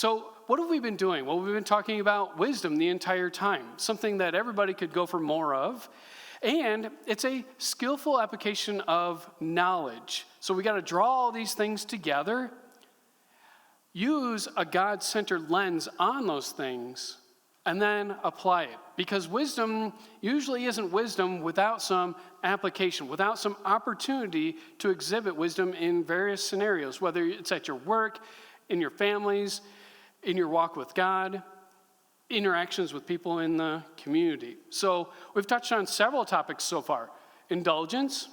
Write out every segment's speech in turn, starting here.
So what have we been doing? Well, we've been talking about wisdom the entire time, something that everybody could go for more of. And it's a skillful application of knowledge. So we got to draw all these things together, use a God-centered lens on those things, and then apply it. Because wisdom usually isn't wisdom without some application, without some opportunity to exhibit wisdom in various scenarios, whether it's at your work, in your families, in your walk with God, interactions with people in the community. So we've touched on several topics so far: indulgence,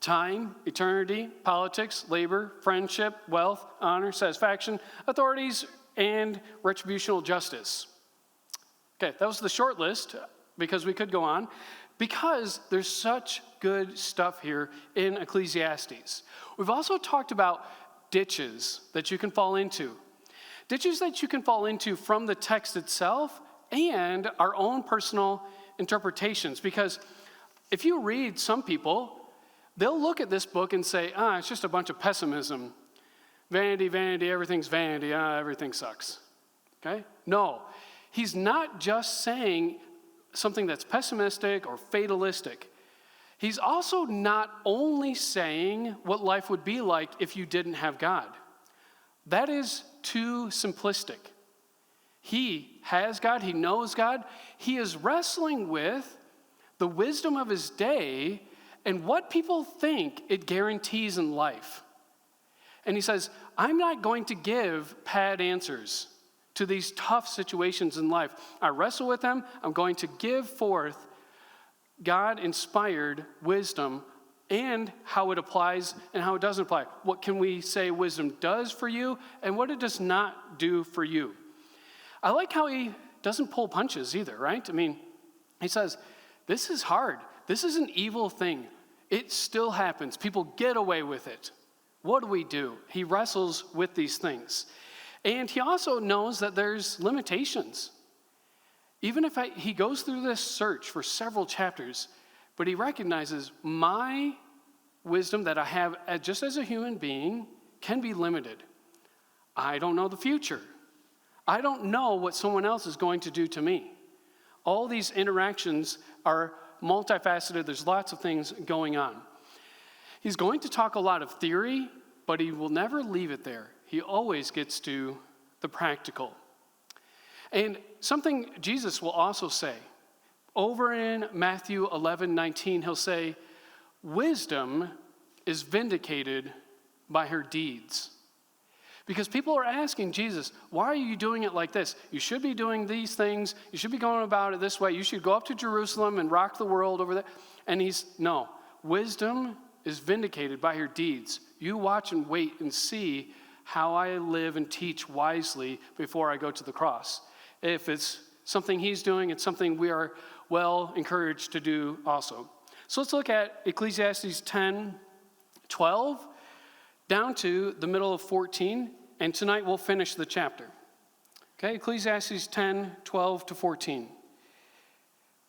time, eternity, politics, labor, friendship, wealth, honor, satisfaction, authorities, and retributional justice. Okay, that was the short list, because we could go on, because there's such good stuff here in Ecclesiastes. We've also talked about ditches that you can fall into. Ditches that you can fall into from the text itself and our own personal interpretations. Because if you read some people, they'll look at this book and say, it's just a bunch of pessimism. Vanity, vanity, everything's vanity, everything sucks. Okay? No, he's not just saying something that's pessimistic or fatalistic. He's also not only saying what life would be like if you didn't have God. That is too simplistic. He has God, he knows God, he is wrestling with the wisdom of his day and what people think it guarantees in life. And he says, I'm not going to give pat answers to these tough situations in life. I wrestle with them. I'm going to give forth God-inspired wisdom and how it applies and how it doesn't apply. What can we say wisdom does for you and what it does not do for you? I like how he doesn't pull punches either, right? I mean, he says, this is hard. This is an evil thing. It still happens. People get away with it. What do? He wrestles with these things. And he also knows that there's limitations. Even if he goes through this search for several chapters, but he recognizes my wisdom that I have just as a human being can be limited. I don't know the future. I don't know what someone else is going to do to me. All these interactions are multifaceted. There's lots of things going on. He's going to talk a lot of theory, but he will never leave it there. He always gets to the practical. And something Jesus will also say, over in Matthew 11:19, he'll say, wisdom is vindicated by her deeds. Because people are asking Jesus, why are you doing it like this? You should be doing these things. You should be going about it this way. You should go up to Jerusalem and rock the world over there. And no, wisdom is vindicated by her deeds. You watch and wait and see how I live and teach wisely before I go to the cross. If it's something he's doing, it's something we are well encouraged to do also. So let's look at Ecclesiastes 10:12 down to the middle of 14, and tonight we'll finish the chapter. Okay, Ecclesiastes 10:12 to 14.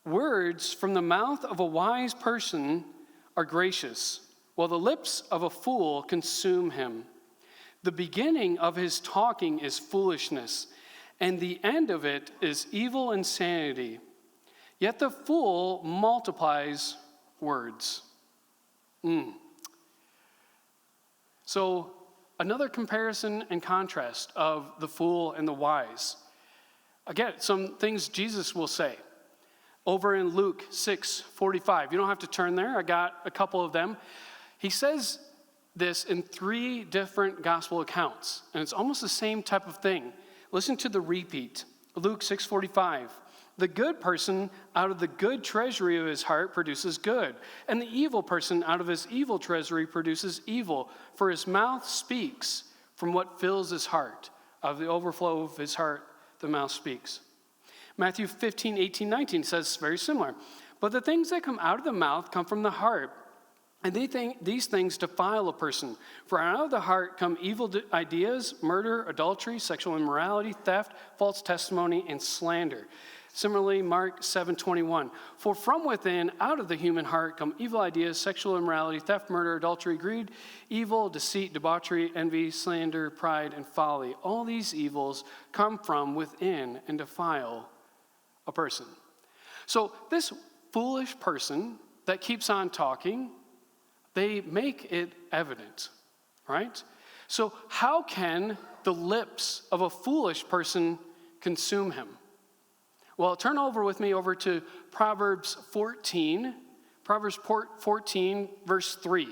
Words from the mouth of a wise person are gracious, while the lips of a fool consume him. The beginning of his talking is foolishness, and the end of it is evil insanity. Yet the fool multiplies words. So another comparison and contrast of the fool and the wise. Again, some things Jesus will say. Over in Luke 6:45. You don't have to turn there. I got a couple of them. He says this in 3 different gospel accounts, and it's almost the same type of thing. Listen to the repeat. Luke 6:45. The good person out of the good treasury of his heart produces good, and the evil person out of his evil treasury produces evil, for his mouth speaks from what fills his heart. Of the overflow of his heart, the mouth speaks. Matthew 15:18, 19 says very similar. But the things that come out of the mouth come from the heart, and these things defile a person. For out of the heart come evil ideas, murder, adultery, sexual immorality, theft, false testimony, and slander. Similarly, Mark 7:21, for from within, out of the human heart, come evil ideas, sexual immorality, theft, murder, adultery, greed, evil, deceit, debauchery, envy, slander, pride, and folly. All these evils come from within and defile a person. So this foolish person that keeps on talking, they make it evident, right? So how can the lips of a foolish person consume him? Well, turn over with me over to Proverbs 14, verse 3.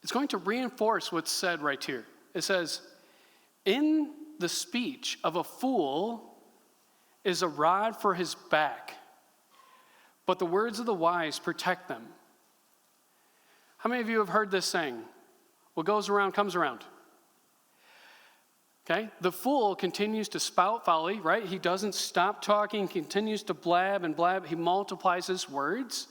It's going to reinforce what's said right here. It says, in the speech of a fool is a rod for his back, but the words of the wise protect them. How many of you have heard this saying? What goes around comes around. Okay, the fool continues to spout folly, right? He doesn't stop talking, continues to blab and blab. He multiplies his words.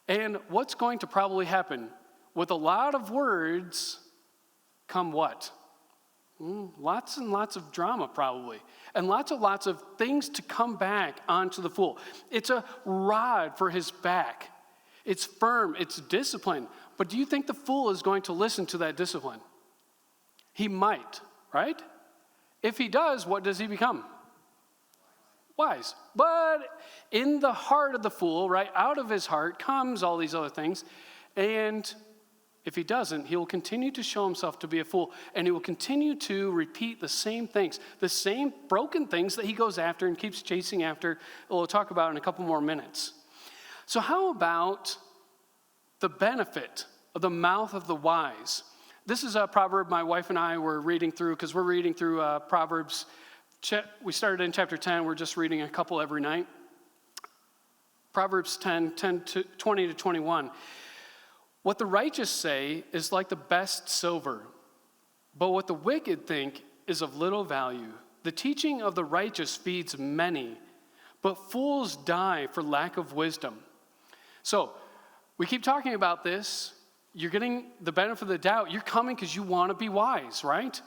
And what's going to probably happen? With a lot of words come what? Lots and lots of drama probably. And lots of things to come back onto the fool. It's a rod for his back. It's firm, it's discipline. But do you think the fool is going to listen to that discipline? He might, right? If he does, what does he become? Wise. But in the heart of the fool, right, out of his heart comes all these other things. And if he doesn't, he will continue to show himself to be a fool. And he will continue to repeat the same things, the same broken things that he goes after and keeps chasing after. We'll talk about in a couple more minutes. So how about the benefit of the mouth of the wise? This is a proverb my wife and I were reading through, because we're reading through Proverbs. We started in chapter 10. We're just reading a couple every night. Proverbs 10, 20 to 21. What the righteous say is like the best silver, but what the wicked think is of little value. The teaching of the righteous feeds many, but fools die for lack of wisdom. So we keep talking about this. You're getting the benefit of the doubt. You're coming because you want to be wise, right?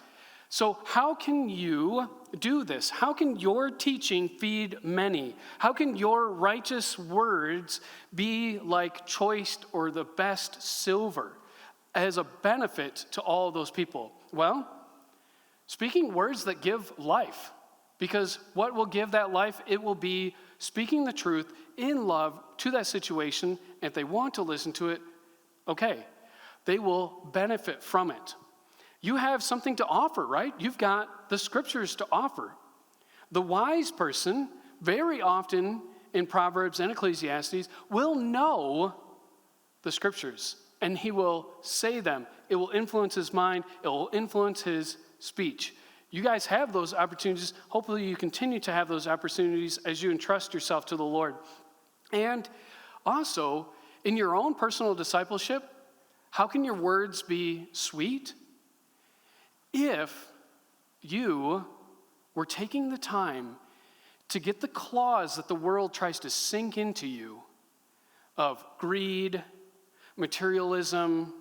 So how can you do this? How can your teaching feed many? How can your righteous words be like choice or the best silver as a benefit to all those people? Well, speaking words that give life. Because what will give that life? It will be speaking the truth in love to that situation. And if they want to listen to it, okay. They will benefit from it. You have something to offer, right? You've got the scriptures to offer. The wise person, very often in Proverbs and Ecclesiastes, will know the scriptures, and he will say them. It will influence his mind. It will influence his speech. You guys have those opportunities. Hopefully you continue to have those opportunities as you entrust yourself to the Lord. And also, in your own personal discipleship, how can your words be sweet? If you were taking the time to get the claws that the world tries to sink into you of greed, materialism,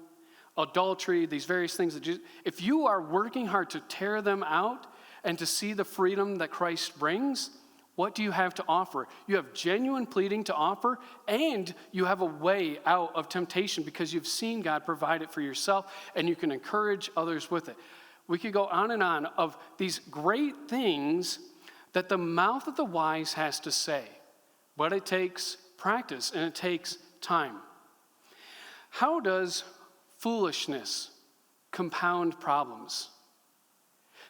adultery, these various things if you are working hard to tear them out and to see the freedom that Christ brings, what do you have to offer? You have genuine pleading to offer, and you have a way out of temptation because you've seen God provide it for yourself, and you can encourage others with it. We could go on and on of these great things that the mouth of the wise has to say, but it takes practice and it takes time. How does foolishness compound problems?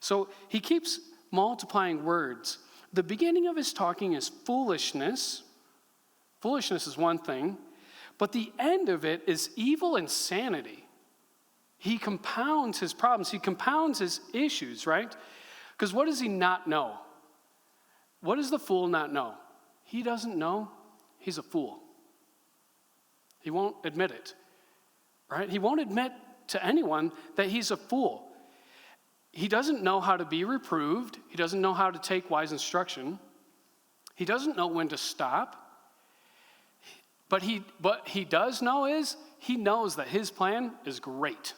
So he keeps multiplying words. The beginning of his talking is foolishness. Foolishness is one thing, but the end of it is evil insanity. He compounds his problems. He compounds his issues, right? Because what does he not know? What does the fool not know? He doesn't know he's a fool. He won't admit it, right? He won't admit to anyone that he's a fool. He doesn't know how to be reproved. He doesn't know how to take wise instruction. He doesn't know when to stop. But he does know is he knows that his plan is great.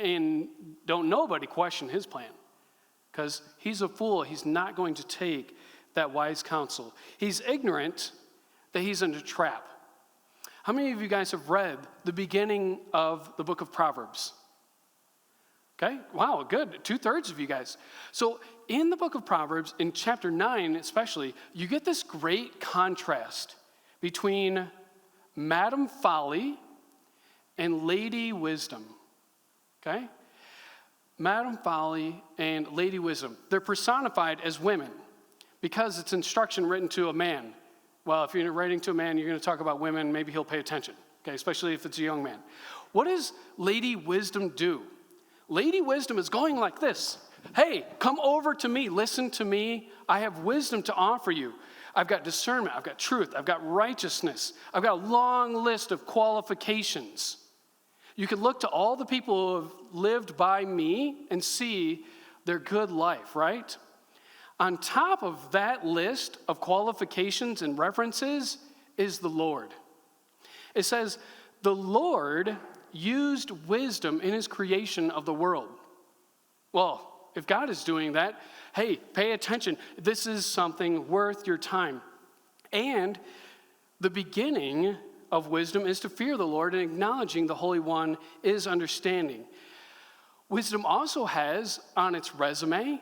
And don't nobody question his plan, because he's a fool. He's not going to take that wise counsel. He's ignorant that he's in a trap. How many of you guys have read the beginning of the book of Proverbs? Okay, wow, good. 2/3 of you guys. So in the book of Proverbs, in chapter 9 especially, you get this great contrast between Madam Folly and Lady Wisdom. Okay? Madam Folly and Lady Wisdom. They're personified as women because it's instruction written to a man. Well, if you're writing to a man, you're going to talk about women, maybe he'll pay attention, okay, especially if it's a young man. What does Lady Wisdom do? Lady Wisdom is going like this. Hey, come over to me, listen to me. I have wisdom to offer you. I've got discernment, I've got truth, I've got righteousness. I've got a long list of qualifications. You can look to all the people who have lived by me and see their good life, right? On top of that list of qualifications and references is the Lord. It says, the Lord used wisdom in his creation of the world. Well, if God is doing that, hey, pay attention. This is something worth your time. And the beginning of wisdom is to fear the Lord, and acknowledging the Holy One is understanding. Wisdom also has on its resume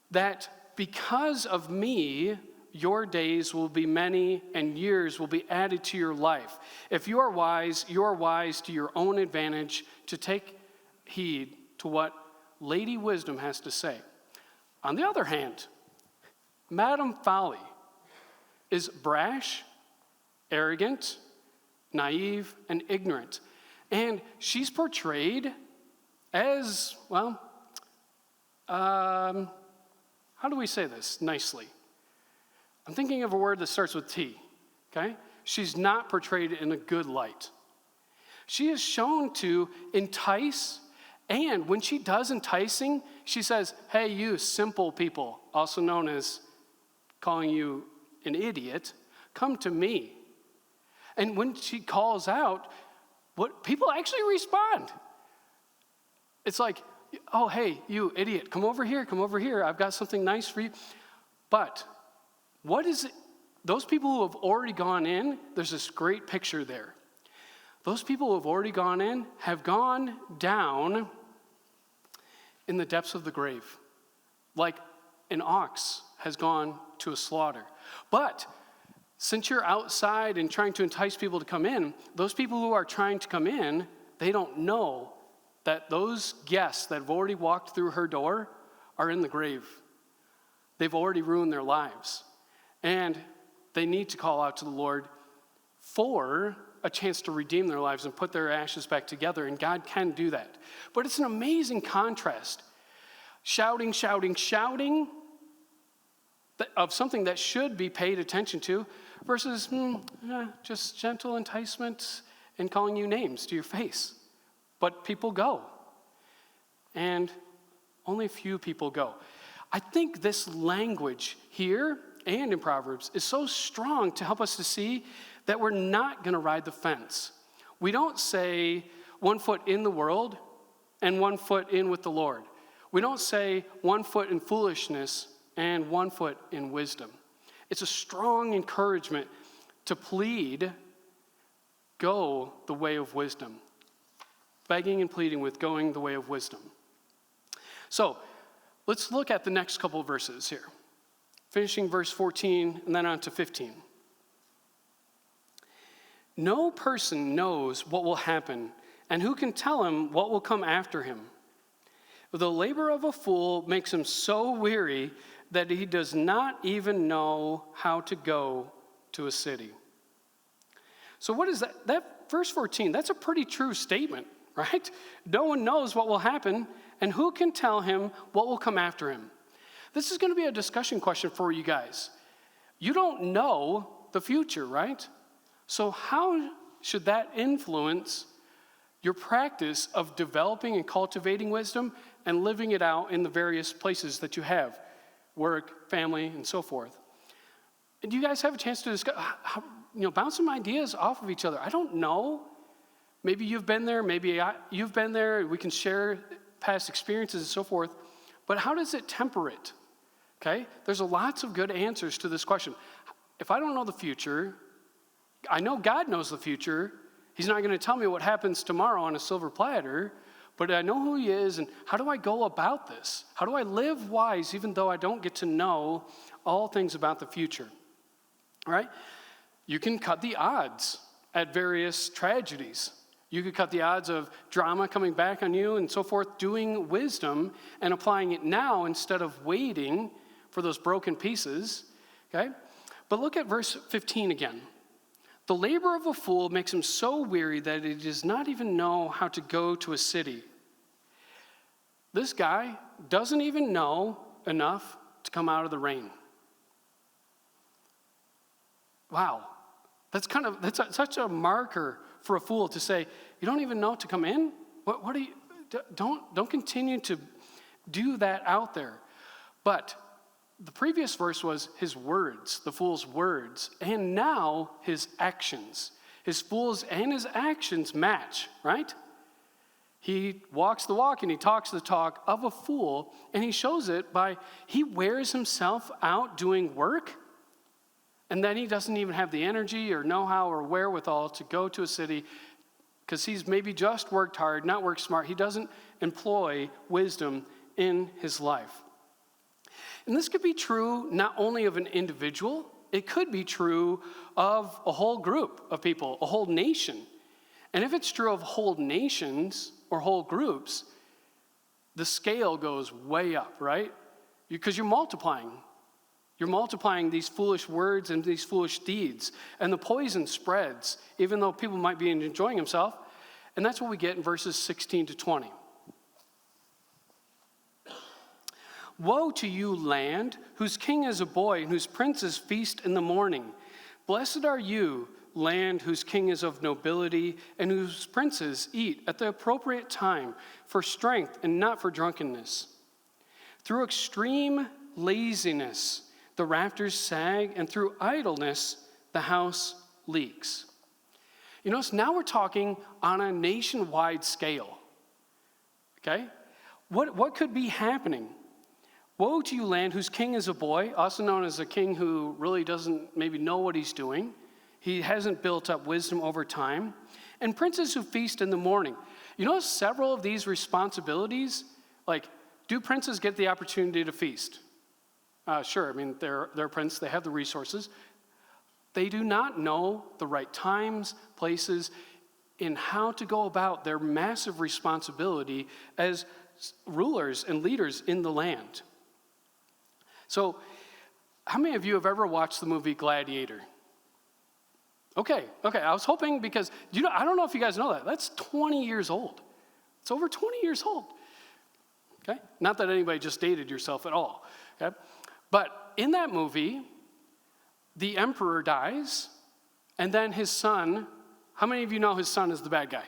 that because of me, your days will be many and years will be added to your life. If you are wise to your own advantage, to take heed to what Lady Wisdom has to say. On the other hand, Madam Folly is brash, arrogant, naive, and ignorant. And she's portrayed as, well, how do we say this nicely? I'm thinking of a word that starts with T, okay? She's not portrayed in a good light. She is shown to entice, and when she does enticing, she says, hey, you simple people, also known as calling you an idiot, come to me. And when she calls out, what people actually respond. It's like, oh, hey, you idiot, come over here, I've got something nice for you. But what is it? Those people who have already gone in, there's this great picture there. Those people who have already gone in have gone down in the depths of the grave, like an ox has gone to a slaughter. But since you're outside and trying to entice people to come in, those people who are trying to come in, they don't know that those guests that have already walked through her door are in the grave. They've already ruined their lives. And they need to call out to the Lord for a chance to redeem their lives and put their ashes back together, and God can do that. But it's an amazing contrast. Shouting of something that should be paid attention to versus just gentle enticement and calling you names to your face. But people go. And only a few people go. I think this language here and in Proverbs is so strong to help us to see that we're not going to ride the fence. We don't say 1 foot in the world and 1 foot in with the Lord. We don't say 1 foot in foolishness and 1 foot in wisdom. It's a strong encouragement to plead, go the way of wisdom. Begging and pleading with going the way of wisdom. So, let's look at the next couple of verses here. Finishing verse 14 and then on to 15. No person knows what will happen, and who can tell him what will come after him? The labor of a fool makes him so weary that he does not even know how to go to a city. So what is that? That verse 14, that's a pretty true statement, right? No one knows what will happen, and who can tell him what will come after him? This is going to be a discussion question for you guys. You don't know the future, right? So how should that influence your practice of developing and cultivating wisdom and living it out in the various places that you have, work, family, and so forth? And you guys have a chance to discuss, bounce some ideas off of each other. I don't know Maybe you've been there, you've been there, we can share past experiences and so forth, but how does it temper it? Okay? There's lots of good answers to this question. If I don't know the future, I know God knows the future. He's not going to tell me what happens tomorrow on a silver platter, but I know who he is, and how do I go about this? How do I live wise even though I don't get to know all things about the future? All right? You can cut the odds at various tragedies. You could cut the odds of drama coming back on you and so forth, doing wisdom and applying it now instead of waiting for those broken pieces, okay? But look at verse 15 again. The labor of a fool makes him so weary that he does not even know how to go to a city. This guy doesn't even know enough to come out of the rain. Wow, that's such a marker for a fool to say, you don't even know to come in? What do you, don't continue to do that out there. But the previous verse was his words, the fool's words, and now his actions. His fool's and his actions match, right? He walks the walk and he talks the talk of a fool, and he shows it by he wears himself out doing work, and then he doesn't even have the energy or know-how or wherewithal to go to a city because he's maybe just worked hard, not worked smart. He doesn't employ wisdom in his life. And this could be true not only of an individual, it could be true of a whole group of people, a whole nation. And if it's true of whole nations or whole groups, the scale goes way up, right? Because you're multiplying. You're multiplying these foolish words and these foolish deeds. And the poison spreads, even though people might be enjoying themselves. And that's what we get in verses 16 to 20. Woe to you, land, whose king is a boy and whose princes feast in the morning. Blessed are you, land whose king is of nobility and whose princes eat at the appropriate time for strength and not for drunkenness. Through extreme laziness, the rafters sag, and through idleness, the house leaks. You notice now we're talking on a nationwide scale. Okay? What could be happening? Woe to you, land whose king is a boy, also known as a king who really doesn't maybe know what he's doing. He hasn't built up wisdom over time. And princes who feast in the morning. You notice several of these responsibilities, like, do princes get the opportunity to feast? Sure, I mean, they're a prince, they have the resources. They do not know the right times, places, and how to go about their massive responsibility as rulers and leaders in the land. So, how many of you have ever watched the movie Gladiator? Okay, I was hoping because, I don't know if you guys know that. That's 20 years old. It's over 20 years old. Okay? Not that anybody just dated yourself at all. Okay? But in that movie, the emperor dies, and then his son, how many of you know his son is the bad guy?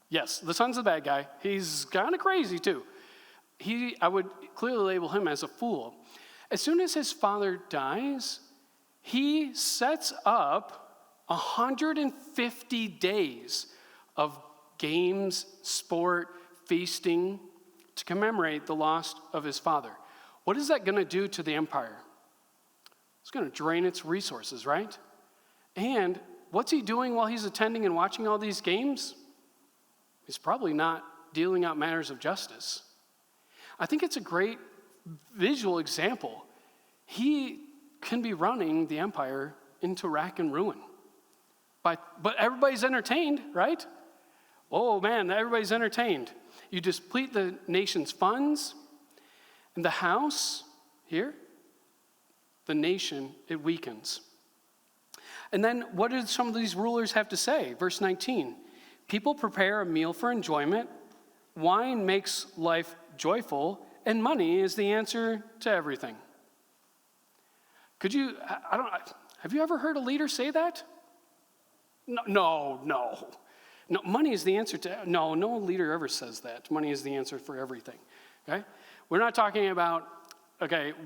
Yes, the son's the bad guy. He's kind of crazy too. I would clearly label him as a fool. As soon as his father dies, he sets up 150 days of games, sport, feasting to commemorate the loss of his father. What is that going to do to the empire? It's going to drain its resources, right? And what's he doing while he's attending and watching all these games? He's probably not dealing out matters of justice. I think it's a great visual example. He can be running the empire into rack and ruin. But everybody's entertained, right? Oh man, everybody's entertained. You deplete the nation's funds, and the house, here, the nation, it weakens. And then what did some of these rulers have to say? Verse 19, people prepare a meal for enjoyment, wine makes life joyful, and money is the answer to everything. Have you ever heard a leader say that? No. Money is the answer to, no leader ever says that. Money is the answer for everything, okay? We're not talking about,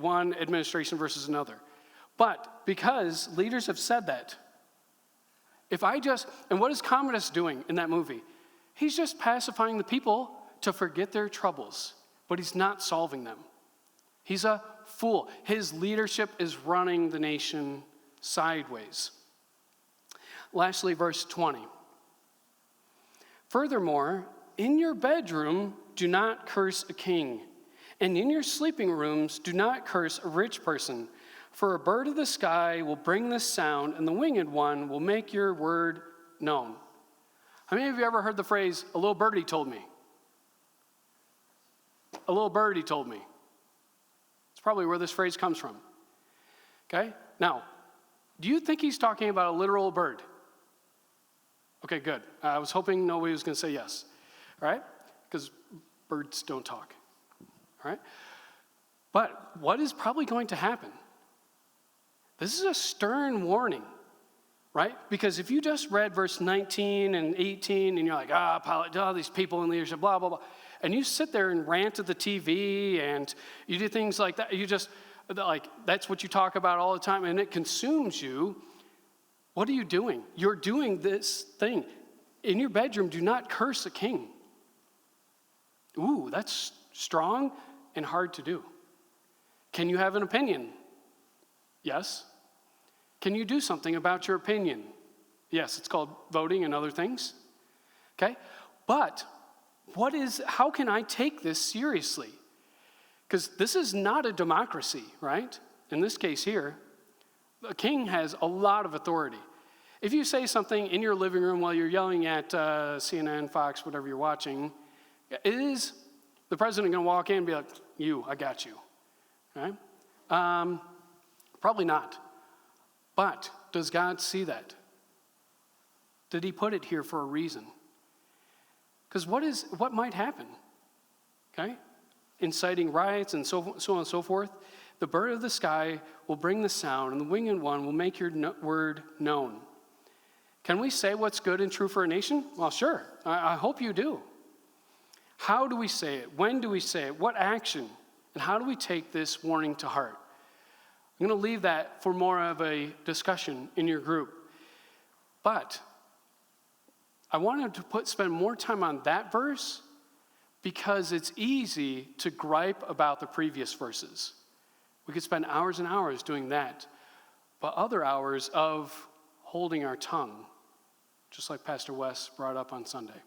one administration versus another. But because leaders have said that, and what is Commodus doing in that movie? He's just pacifying the people to forget their troubles, but he's not solving them. He's a fool. His leadership is running the nation sideways. Lastly, verse 20. Furthermore, in your bedroom, do not curse a king, and in your sleeping rooms, do not curse a rich person, for a bird of the sky will bring this sound, and the winged one will make your word known. How many of you ever heard the phrase, a little birdie told me? A little birdie told me. It's probably where this phrase comes from. Okay? Now, do you think he's talking about a literal bird? Okay, good. I was hoping nobody was going to say yes. All right? Because birds don't talk. All right? But what is probably going to happen? This is a stern warning, right? Because if you just read verse 19 and 18 and you're like, these people in leadership, blah, blah, blah, and you sit there and rant at the TV and you do things like that, you just, like, that's what you talk about all the time and it consumes you. What are you doing? You're doing this thing. In your bedroom, do not curse a king. Ooh, that's strong and hard to do. Can you have an opinion? Yes. Can you do something about your opinion? Yes, it's called voting and other things. Okay? But how can I take this seriously? Because this is not a democracy, right? In this case here, a king has a lot of authority. If you say something in your living room while you're yelling at CNN, Fox, whatever you're watching, is the president going to walk in and be like, I got you? Okay? Probably not. But does God see that? Did he put it here for a reason? Because what might happen? Okay? Inciting riots and so on and so forth. The bird of the sky will bring the sound, and the winged one will make your word known. Can we say what's good and true for a nation? Well, sure. I hope you do. How do we say it? When do we say it? What action? And how do we take this warning to heart? I'm going to leave that for more of a discussion in your group. But I wanted to spend more time on that verse because it's easy to gripe about the previous verses. We could spend hours and hours doing that, but other hours of holding our tongue, just like Pastor Wes brought up on Sunday.